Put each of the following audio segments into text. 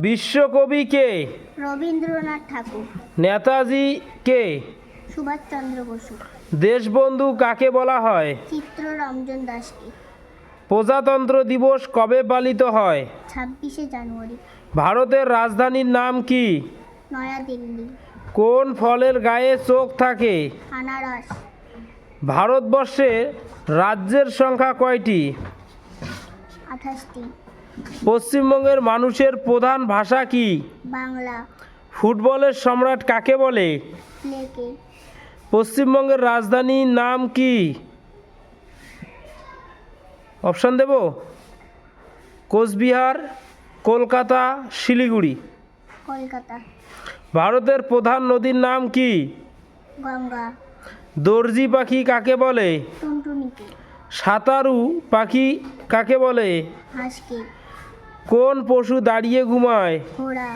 বিশ্বকবি কে? রবীন্দ্রনাথ ঠাকুর। নেতাজি কে? সুভাষচন্দ্র বসু। দেশবন্ধু কাকে বলা হয়? চিত্তরঞ্জন দাসকে। প্রজাতন্ত্র দিবস কবে পালিত হয়? 26শে জানুয়ারি। ভারতের রাজধানীর নাম কি? নয়াদিল্লি। কোন ফলের গায়ে চোখ থাকে? আনারস। ভারতবর্ষের রাজ্যের সংখ্যা কয়টি? 28টি। পশ্চিমবঙ্গের মানুষের প্রধান ভাষা কি? বাংলা। ফুটবলের সম্রাট কাকে বলে? প্লেকে। পশ্চিমবঙ্গের রাজধানীর নাম কি? অপশান দেব? কোচবিহার, কলকাতা, শিলিগুড়ি। কলকাতা। ভারতের প্রধান নদীর নাম কি? গঙ্গা। দর্জি পাখি কাকে বলে? টুনটুনিকে। সাঁতারু পাখি কাকে বলে? হাঁসকে। কোন পশু দাঁড়িয়ে ঘুমায়? ঘোড়া।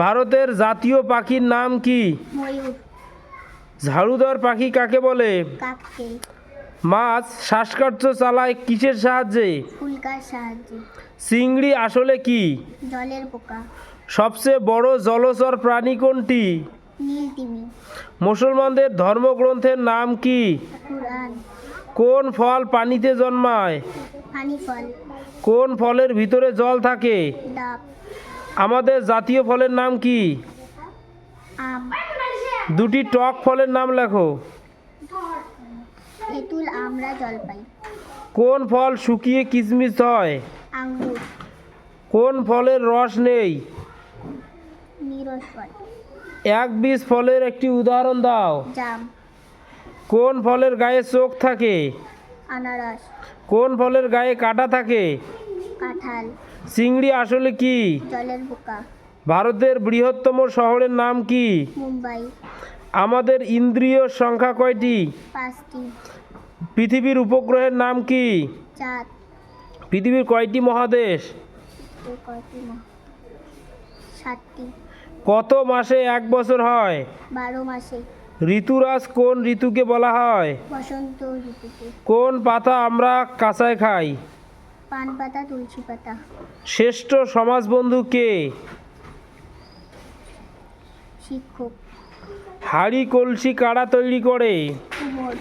ভারতের জাতীয় পাখির নাম কি? ময়ূর। ঝাড়ুদার পাখি কাকে বলে? কাককে। মাছ শ্বাসকার্য চালায় কিসের সাহায্যে? ফুলকার সাহায্যে। চিংড়ি আসলে কি? জলের পোকা। সবচেয়ে বড় জলচর প্রাণী কোনটি? নীলতিমি। মুসলমানদের ধর্মগ্রন্থের নাম কি? কুরআন। কোন ফল পানিতে জন্মায়? পানি ফল। কোন ফলের ভিতরে জল থাকে? ডাব। আমাদের জাতীয় ফলের নাম কি? আম। দুটি টক ফলের নাম লেখো। তেঁতুল, আমড়া, জলপাই। কোন ফল শুকিয়ে কিশমিশ হয়? আঙ্গুর। কোন ফলের রস নেই? নিরস ফল। এক বীজ ফলের একটি উদাহরণ দাও। জাম। কোন ফলের গায়ে চোখ থাকে? আনারস। কোন ফলের গায়ে কাঁটা থাকে? কাঁঠাল। চিংড়ি আসলে কি? জলের পোকা। ভারতের বৃহত্তম শহরের নাম কি? মুম্বাই। আমাদের ইন্দ্রিয় সংখ্যা কয়টি? 5টি। পৃথিবীর উপগ্রহের নাম কি? চাঁদ। পৃথিবীর কয়টি মহাদেশ? কয়টি? 7টি। কত মাসে এক বছর হয়? 12 মাসে। ঋতুরাজ কোন ঋতুকে বলা হয়? বসন্ত ঋতুতে। কোন পাতা আমরা কাঁচায় খাই? পান পাতা, তুলসী পাতা। শ্রেষ্ঠ সমাজবন্ধু কে? শিক্ষক। হাড়ি কলসি কারা তৈরি করে? কুমোর।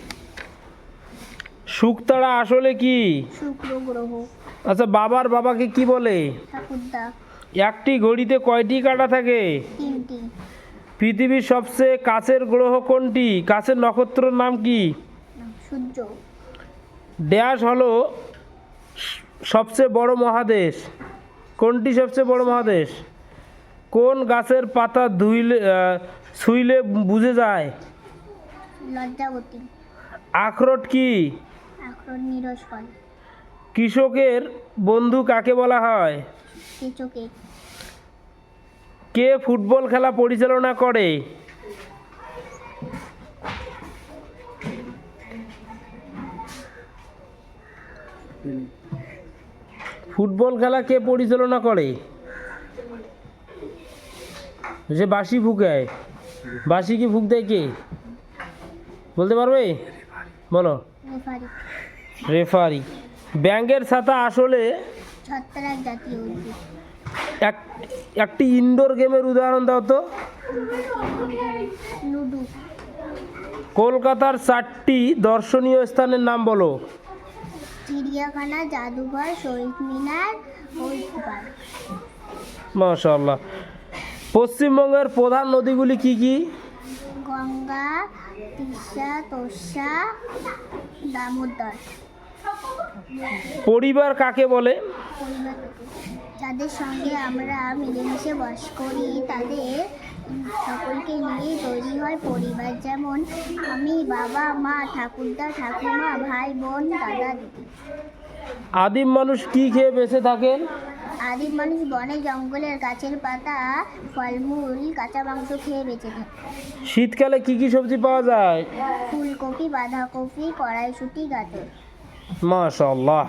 শুকতারা আসলে কি? শুক্র গ্রহ। আচ্ছা, বাবার বাবাকে কি বলে? ঠাকুরদা। একটি ঘড়িতে কয়টি কাঁটা থাকে? 3টি। পৃথিবীর সবচেয়ে কাছের গ্রহ কোনটি? কাছের নক্ষত্রের নাম কি? সূর্য। ড্যাশ হলো সবচেয়ে বড় মহাদেশ? কোনটি সবচেয়ে বড় মহাদেশ? কোন গাছের পাতা ছুঁইলে বুঝে যায়? লজ্জাবতী। আখরোট কি? আখরোট নিরস ফল। কৃষকের বন্ধু কাকে বলা হয়? কেঁচোকে। কে ফুটবল খেলা পরিচালনা করে? ফুটবল খেলা কে পরিচালনা করে? যে বাঁশি ফুঁকায়, বাঁশি কি ফুঁক দেয় কে? বলতে পারবে? বলো। রেফারি। রেফারি। ব্যাঙের ছাতা আসলে? ছত্রাক জাতীয় উদ্ভিদ। একটি ইনডোর গেমের উদাহরণ দাও তো। লুডু। কলকাতার 4টি দর্শনীয় স্থানের নাম বলো। চিড়িয়াখানা, জাদুঘর, শহীদ মিনার, ঐক্য পার্ক। মাশাআল্লাহ। পশ্চিমবঙ্গের প্রধান নদীগুলি কি কি? গঙ্গা, তিস্তা, তোর্ষা, দামোদর। পরিবার কাকে বলে? পরিবার থেকে যাদের সঙ্গে আমরা মিলেমিশে বাস করি তাদের সকলকে নিয়ে তৈরি হয় পরিবার। যেমন আমি, বাবা, মা, ঠাকুরদা, ঠাকুমা, ভাই, বোন, দাদা, দিদি। আদিম মানুষ কি খেয়ে বেঁচে থাকেন? আদিম মানুষ বনে জঙ্গলের গাছের পাতা, ফলমূল, কাঁচা মাংস খেয়ে বেঁচে থাকে। শীতকালে কি কি সবজি পাওয়া যায়? ফুলকপি, বাঁধাকপি, কড়াইশুঁটি, গাজর। মাশাআল্লাহ।